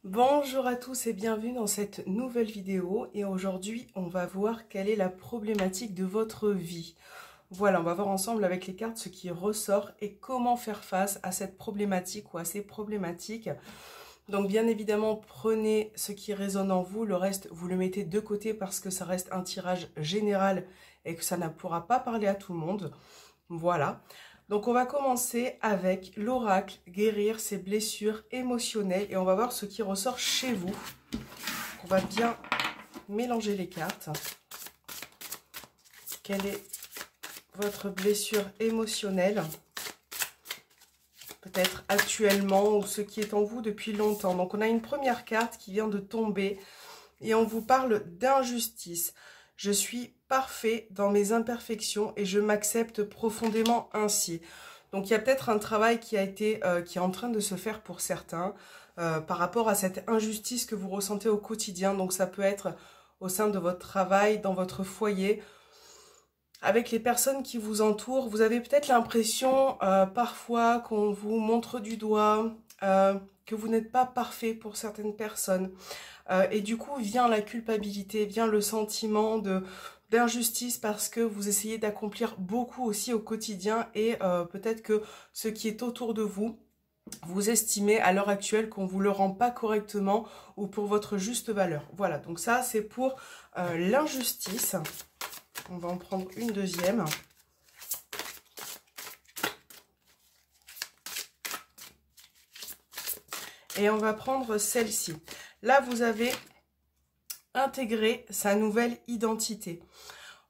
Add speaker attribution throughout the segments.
Speaker 1: Bonjour à tous et bienvenue dans cette nouvelle vidéo et aujourd'hui on va voir quelle est la problématique de votre vie. Voilà, on va voir ensemble avec les cartes ce qui ressort et comment faire face à cette problématique ou à ces problématiques. Donc bien évidemment prenez ce qui résonne en vous, le reste vous le mettez de côté parce que ça reste un tirage général et que ça ne pourra pas parler à tout le monde. Voilà. Donc on va commencer avec l'oracle, guérir ses blessures émotionnelles et on va voir ce qui ressort chez vous. On va bien mélanger les cartes. Quelle est votre blessure émotionnelle? Peut-être actuellement ou ce qui est en vous depuis longtemps. Donc on a une première carte qui vient de tomber et on vous parle d'injustice. Je suis parfait dans mes imperfections et je m'accepte profondément ainsi. Donc il y a peut-être un travail qui est en train de se faire pour certains par rapport à cette injustice que vous ressentez au quotidien. Donc ça peut être au sein de votre travail, dans votre foyer, avec les personnes qui vous entourent. Vous avez peut-être l'impression parfois qu'on vous montre du doigt, que vous n'êtes pas parfait pour certaines personnes. Et du coup vient la culpabilité, vient le sentiment d'injustice parce que vous essayez d'accomplir beaucoup aussi au quotidien et peut-être que ce qui est autour de vous, vous estimez à l'heure actuelle qu'on ne vous le rend pas correctement ou pour votre juste valeur. Voilà, donc ça c'est pour l'injustice. On va en prendre une deuxième. Et on va prendre celle-ci. Là, vous avez intégré sa nouvelle identité.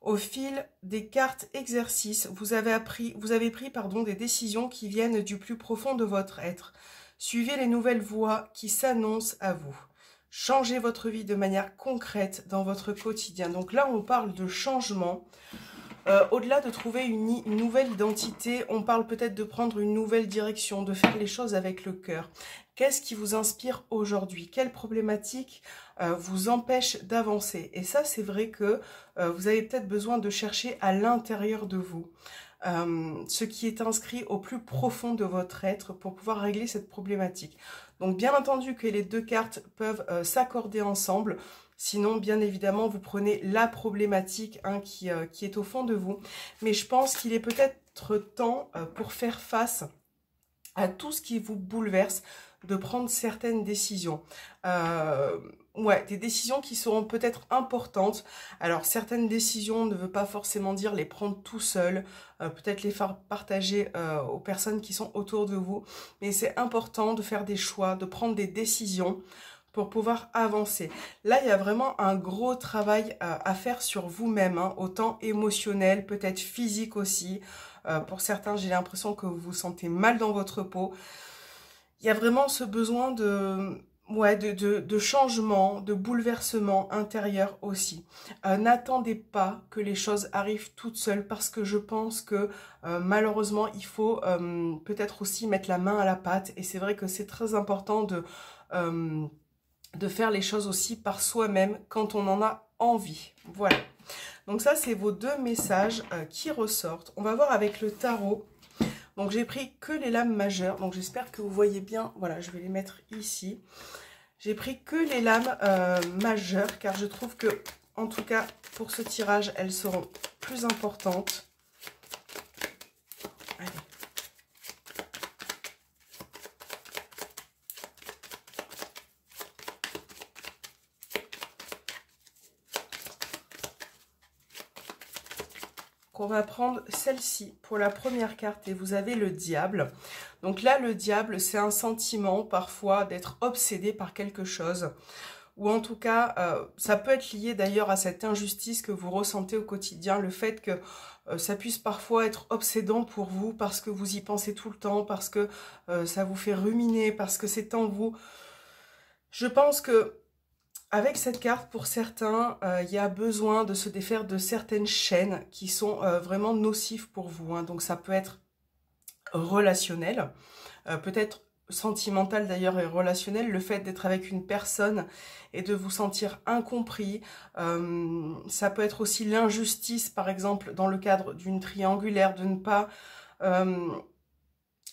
Speaker 1: Au fil des cartes exercices, vous avez pris des décisions qui viennent du plus profond de votre être. Suivez les nouvelles voies qui s'annoncent à vous. Changez votre vie de manière concrète dans votre quotidien. Donc là, on parle de changement. Au-delà de trouver une nouvelle identité, on parle peut-être de prendre une nouvelle direction, de faire les choses avec le cœur. Qu'est-ce qui vous inspire aujourd'hui? Quelle problématique vous empêche d'avancer? Et ça, c'est vrai que vous avez peut-être besoin de chercher à l'intérieur de vous ce qui est inscrit au plus profond de votre être pour pouvoir régler cette problématique. Donc bien entendu que les deux cartes peuvent s'accorder ensemble. Sinon, bien évidemment, vous prenez la problématique qui est au fond de vous. Mais je pense qu'il est peut-être temps pour faire face à tout ce qui vous bouleverse, de prendre certaines décisions. Ouais, des décisions qui seront peut-être importantes. Alors, certaines décisions ne veut pas forcément dire les prendre tout seul, peut-être les faire partager aux personnes qui sont autour de vous. Mais c'est important de faire des choix, de prendre des décisions pour pouvoir avancer. Là, il y a vraiment un gros travail à faire sur vous-même, hein, autant émotionnel, peut-être physique aussi. Pour certains, j'ai l'impression que vous vous sentez mal dans votre peau. Il y a vraiment ce besoin de changement, de bouleversement intérieur aussi. N'attendez pas que les choses arrivent toutes seules parce que je pense que malheureusement, il faut peut-être aussi mettre la main à la pâte. Et c'est vrai que c'est très important de faire les choses aussi par soi-même quand on en a envie. Voilà. Donc ça, c'est vos deux messages qui ressortent. On va voir avec le tarot. Donc j'ai pris que les lames majeures. Donc j'espère que vous voyez bien. Voilà, je vais les mettre ici. J'ai pris que les lames majeures car je trouve que, en tout cas, pour ce tirage, elles seront plus importantes. Allez. On va prendre celle-ci pour la première carte et vous avez le diable. Donc là, le diable, c'est un sentiment parfois d'être obsédé par quelque chose. Ou en tout cas, ça peut être lié d'ailleurs à cette injustice que vous ressentez au quotidien. Le fait que ça puisse parfois être obsédant pour vous parce que vous y pensez tout le temps, parce que ça vous fait ruminer, parce que c'est en vous. Je pense que avec cette carte, pour certains, il y a besoin de se défaire de certaines chaînes qui sont vraiment nocives pour vous. Hein. Donc ça peut être relationnel, peut-être sentimental d'ailleurs et relationnel, le fait d'être avec une personne et de vous sentir incompris. Ça peut être aussi l'injustice, par exemple, dans le cadre d'une triangulaire, de ne pas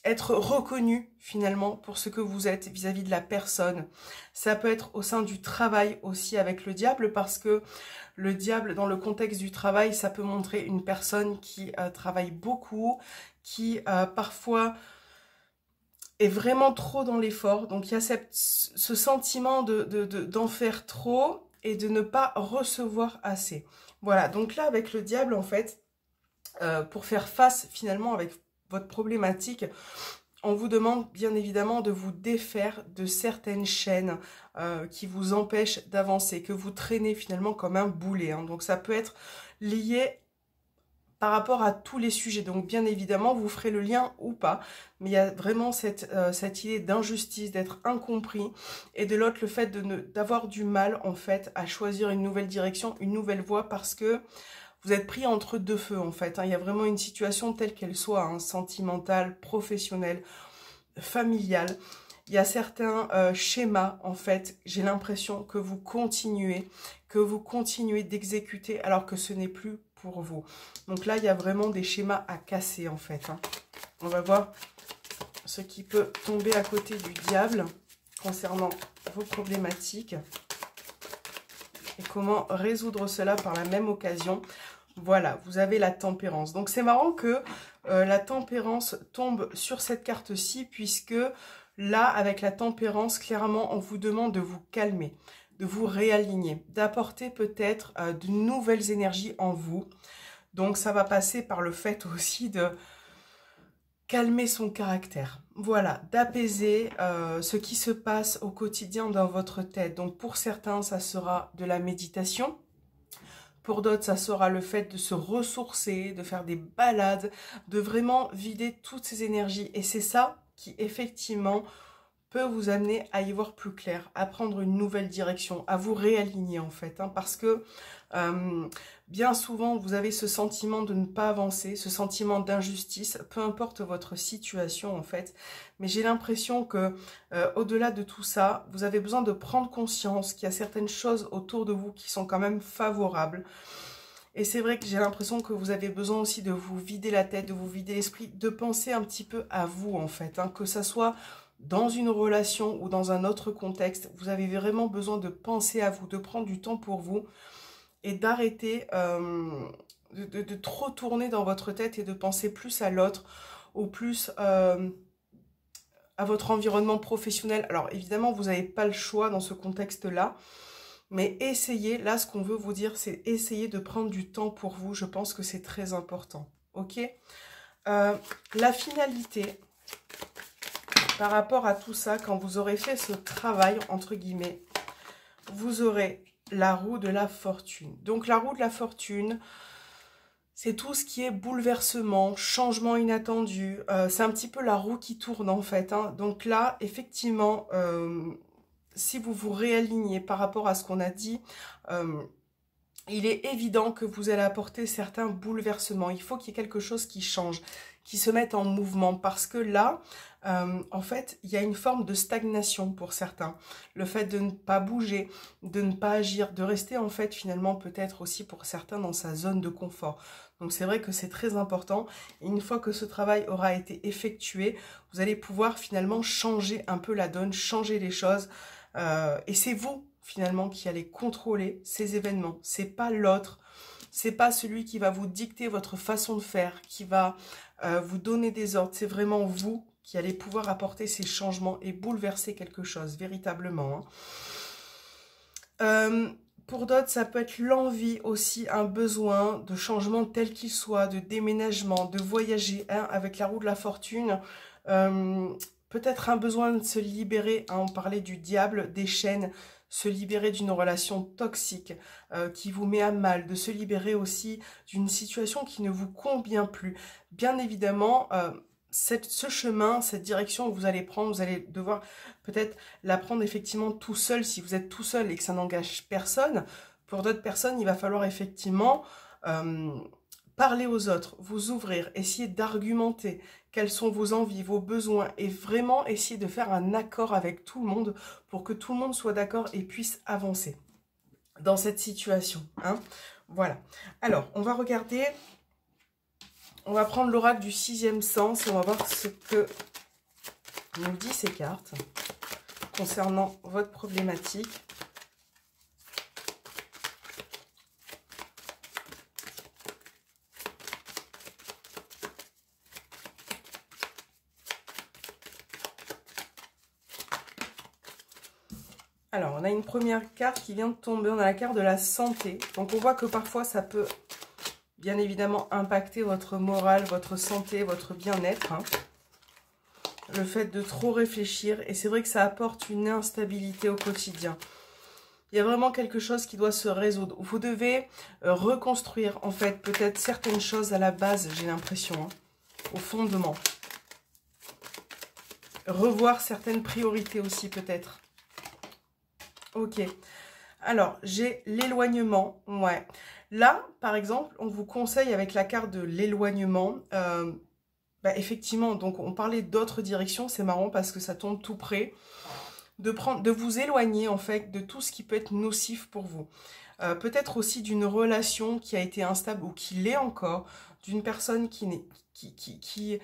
Speaker 1: être reconnu finalement pour ce que vous êtes vis-à-vis de la personne. Ça peut être au sein du travail aussi avec le diable, parce que le diable, dans le contexte du travail, ça peut montrer une personne qui travaille beaucoup, qui parfois est vraiment trop dans l'effort. Donc il y a ce sentiment d'en faire trop et de ne pas recevoir assez. Voilà, donc là avec le diable en fait, pour faire face finalement avec votre problématique, on vous demande bien évidemment de vous défaire de certaines chaînes qui vous empêchent d'avancer, que vous traînez finalement comme un boulet. Hein. Donc ça peut être lié par rapport à tous les sujets. Donc bien évidemment, vous ferez le lien ou pas. Mais il y a vraiment cette idée d'injustice, d'être incompris. Et de l'autre, le fait d'avoir du mal en fait à choisir une nouvelle direction, une nouvelle voie, parce que vous êtes pris entre deux feux en fait. Hein. Il y a vraiment une situation telle qu'elle soit, hein, sentimentale, professionnelle, familiale. Il y a certains schémas en fait, j'ai l'impression que vous continuez d'exécuter alors que ce n'est plus pour vous. Donc là, il y a vraiment des schémas à casser en fait. Hein. On va voir ce qui peut tomber à côté du diable concernant vos problématiques et comment résoudre cela par la même occasion. Voilà, vous avez la tempérance. Donc c'est marrant que la tempérance tombe sur cette carte-ci, puisque là, avec la tempérance, clairement, on vous demande de vous calmer, de vous réaligner, d'apporter peut-être de nouvelles énergies en vous. Donc ça va passer par le fait aussi de calmer son caractère. Voilà, d'apaiser ce qui se passe au quotidien dans votre tête. Donc pour certains, ça sera de la méditation. Pour d'autres, ça sera le fait de se ressourcer, de faire des balades, de vraiment vider toutes ces énergies. Et c'est ça qui, effectivement, peut vous amener à y voir plus clair, à prendre une nouvelle direction, à vous réaligner en fait. Hein, parce que bien souvent, vous avez ce sentiment de ne pas avancer, ce sentiment d'injustice, peu importe votre situation en fait. Mais j'ai l'impression que au-delà de tout ça, vous avez besoin de prendre conscience qu'il y a certaines choses autour de vous qui sont quand même favorables. Et c'est vrai que j'ai l'impression que vous avez besoin aussi de vous vider la tête, de vous vider l'esprit, de penser un petit peu à vous en fait. Hein, que ça soit dans une relation ou dans un autre contexte, vous avez vraiment besoin de penser à vous, de prendre du temps pour vous et d'arrêter de trop tourner dans votre tête et de penser plus à l'autre ou plus à votre environnement professionnel. Alors évidemment, vous n'avez pas le choix dans ce contexte-là, mais essayez, là ce qu'on veut vous dire, c'est essayer de prendre du temps pour vous. Je pense que c'est très important, ok? La finalité, par rapport à tout ça, quand vous aurez fait ce travail, entre guillemets, vous aurez la roue de la fortune. Donc la roue de la fortune, c'est tout ce qui est bouleversement, changement inattendu. C'est un petit peu la roue qui tourne en fait. Hein. Donc là, effectivement, si vous vous réalignez par rapport à ce qu'on a dit, il est évident que vous allez apporter certains bouleversements. Il faut qu'il y ait quelque chose qui change, qui se mette en mouvement. Parce que là, en fait, il y a une forme de stagnation pour certains. Le fait de ne pas bouger, de ne pas agir, de rester en fait finalement peut-être aussi pour certains dans sa zone de confort. Donc c'est vrai que c'est très important. Et une fois que ce travail aura été effectué, vous allez pouvoir finalement changer un peu la donne, changer les choses. Et c'est vous finalement qui allez contrôler ces événements. C'est pas l'autre, c'est pas celui qui va vous dicter votre façon de faire, qui va vous donner des ordres. C'est vraiment vous qui allez pouvoir apporter ces changements et bouleverser quelque chose véritablement. Hein. Pour d'autres, ça peut être l'envie aussi, un besoin de changement tel qu'il soit, de déménagement, de voyager, hein, avec la roue de la fortune. Peut-être un besoin de se libérer, hein, on parlait du diable, des chaînes, se libérer d'une relation toxique qui vous met à mal, de se libérer aussi d'une situation qui ne vous convient plus. Bien évidemment, ce chemin, cette direction que vous allez prendre, vous allez devoir peut-être la prendre effectivement tout seul, si vous êtes tout seul et que ça n'engage personne. Pour d'autres personnes, il va falloir effectivement parler aux autres, vous ouvrir, essayer d'argumenter quelles sont vos envies, vos besoins et vraiment essayer de faire un accord avec tout le monde pour que tout le monde soit d'accord et puisse avancer dans cette situation. Hein. Voilà. Alors, on va regarder, on va prendre l'oracle du 6e sens et on va voir ce que nous dit ces cartes concernant votre problématique? Alors, on a une première carte qui vient de tomber, on a la carte de la santé. Donc, on voit que parfois, ça peut bien évidemment impacter votre morale, votre santé, votre bien-être. Hein. Le fait de trop réfléchir, et c'est vrai que ça apporte une instabilité au quotidien. Il y a vraiment quelque chose qui doit se résoudre. Vous devez reconstruire, en fait, peut-être certaines choses à la base, j'ai l'impression, hein, au fondement. Revoir certaines priorités aussi, peut-être. Ok, alors j'ai l'éloignement, ouais. Là, par exemple, on vous conseille avec la carte de l'éloignement, effectivement, donc on parlait d'autres directions, c'est marrant parce que ça tombe tout près, de vous éloigner en fait de tout ce qui peut être nocif pour vous. Peut-être aussi d'une relation qui a été instable ou qui l'est encore, d'une personne qui,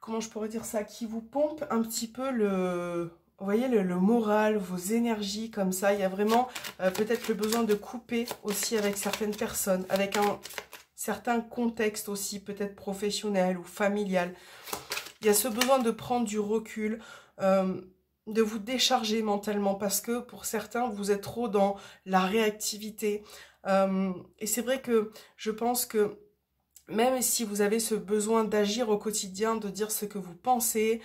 Speaker 1: comment je pourrais dire ça, qui vous pompe un petit peu vous voyez, le moral, vos énergies comme ça. Il y a vraiment peut-être le besoin de couper aussi avec certaines personnes, avec un certain contexte aussi, peut-être professionnel ou familial. Il y a ce besoin de prendre du recul, de vous décharger mentalement parce que pour certains, vous êtes trop dans la réactivité. Et c'est vrai que je pense que même si vous avez ce besoin d'agir au quotidien, de dire ce que vous pensez,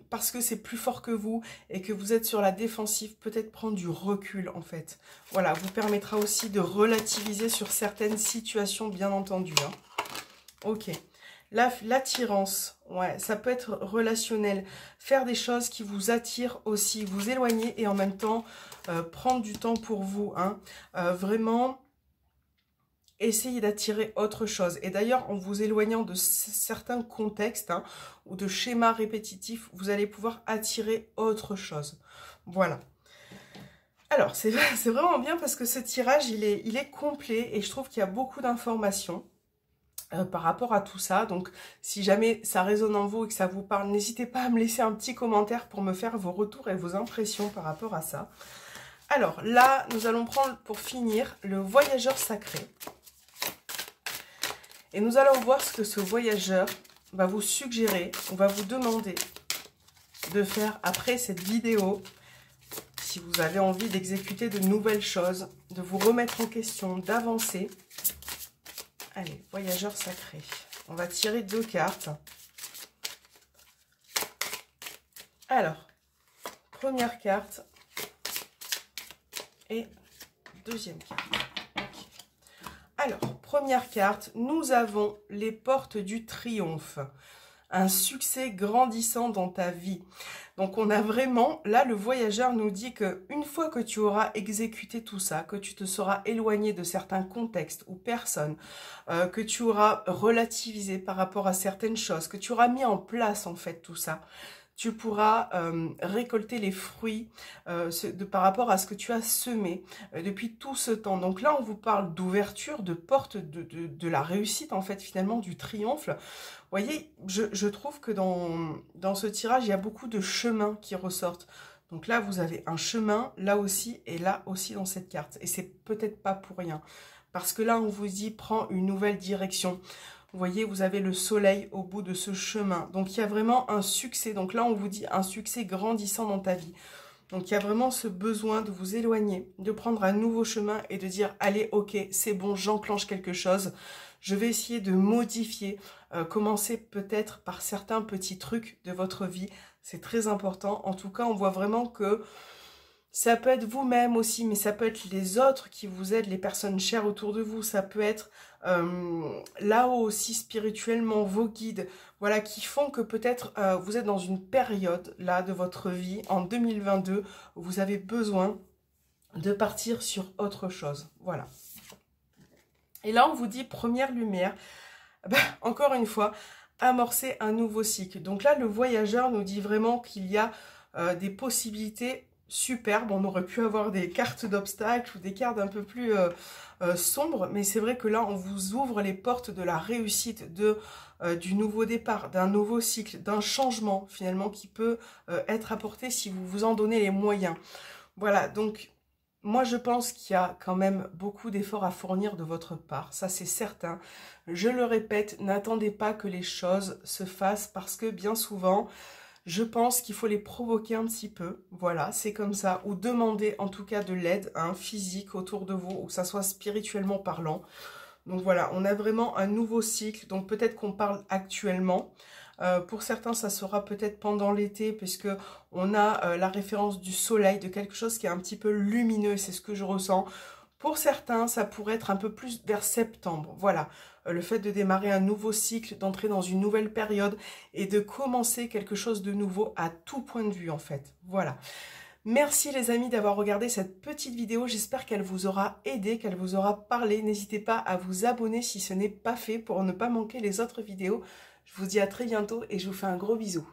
Speaker 1: parce que c'est plus fort que vous et que vous êtes sur la défensive, peut-être prendre du recul en fait. Voilà, vous permettra aussi de relativiser sur certaines situations, bien entendu. Hein. Ok. L'attirance, ouais, ça peut être relationnel. Faire des choses qui vous attirent aussi, vous éloigner et en même temps prendre du temps pour vous. Hein. Vraiment... essayez d'attirer autre chose. Et d'ailleurs, en vous éloignant de certains contextes hein, ou de schémas répétitifs, vous allez pouvoir attirer autre chose. Voilà. Alors, c'est vraiment bien parce que ce tirage, il est complet et je trouve qu'il y a beaucoup d'informations par rapport à tout ça. Donc, si jamais ça résonne en vous et que ça vous parle, n'hésitez pas à me laisser un petit commentaire pour me faire vos retours et vos impressions par rapport à ça. Alors, là, nous allons prendre pour finir le voyageur sacré. Et nous allons voir ce que ce voyageur va vous suggérer, on va vous demander de faire après cette vidéo, si vous avez envie d'exécuter de nouvelles choses, de vous remettre en question, d'avancer. Allez, voyageur sacré. On va tirer 2 cartes. Alors, première carte et deuxième carte. Alors, première carte, nous avons les portes du triomphe. Un succès grandissant dans ta vie. Donc, on a vraiment, là, le voyageur nous dit qu'une fois que tu auras exécuté tout ça, que tu te seras éloigné de certains contextes ou personnes, que tu auras relativisé par rapport à certaines choses, que tu auras mis en place, en fait, tout ça, tu pourras récolter les fruits par rapport à ce que tu as semé depuis tout ce temps. Donc là, on vous parle d'ouverture, de porte, de la réussite, en fait, finalement, du triomphe. Vous voyez, je trouve que dans ce tirage, il y a beaucoup de chemins qui ressortent. Donc là, vous avez un chemin, là aussi, et là aussi dans cette carte. Et c'est peut-être pas pour rien. Parce que là, on vous dit, prends une nouvelle direction. Vous voyez, vous avez le soleil au bout de ce chemin. Donc, il y a vraiment un succès. Donc là, on vous dit un succès grandissant dans ta vie. Donc, il y a vraiment ce besoin de vous éloigner, de prendre un nouveau chemin et de dire, allez, ok, c'est bon, j'enclenche quelque chose. Je vais essayer de modifier, commencer peut-être par certains petits trucs de votre vie. C'est très important. En tout cas, on voit vraiment que ça peut être vous-même aussi, mais ça peut être les autres qui vous aident, les personnes chères autour de vous. Ça peut être là-haut aussi spirituellement, vos guides, voilà, qui font que peut-être vous êtes dans une période là de votre vie, en 2022, où vous avez besoin de partir sur autre chose. Voilà. Et là, on vous dit première lumière, encore une fois, amorcer un nouveau cycle. Donc là, le voyageur nous dit vraiment qu'il y a des possibilités superbe. On aurait pu avoir des cartes d'obstacles ou des cartes un peu plus sombres, mais c'est vrai que là, on vous ouvre les portes de la réussite, du nouveau départ, d'un nouveau cycle, d'un changement finalement qui peut être apporté si vous vous en donnez les moyens. Voilà, donc moi je pense qu'il y a quand même beaucoup d'efforts à fournir de votre part, ça c'est certain. Je le répète, n'attendez pas que les choses se fassent parce que bien souvent, je pense qu'il faut les provoquer un petit peu, voilà, c'est comme ça, ou demander en tout cas de l'aide physique autour de vous, ou que ça soit spirituellement parlant. Donc voilà, on a vraiment un nouveau cycle, donc peut-être qu'on parle actuellement. Pour certains, ça sera peut-être pendant l'été, puisque on a la référence du soleil, de quelque chose qui est un petit peu lumineux, c'est ce que je ressens. Pour certains, ça pourrait être un peu plus vers septembre. Voilà, le fait de démarrer un nouveau cycle, d'entrer dans une nouvelle période et de commencer quelque chose de nouveau à tout point de vue en fait. Voilà. Merci les amis d'avoir regardé cette petite vidéo. J'espère qu'elle vous aura aidé, qu'elle vous aura parlé. N'hésitez pas à vous abonner si ce n'est pas fait pour ne pas manquer les autres vidéos. Je vous dis à très bientôt et je vous fais un gros bisou.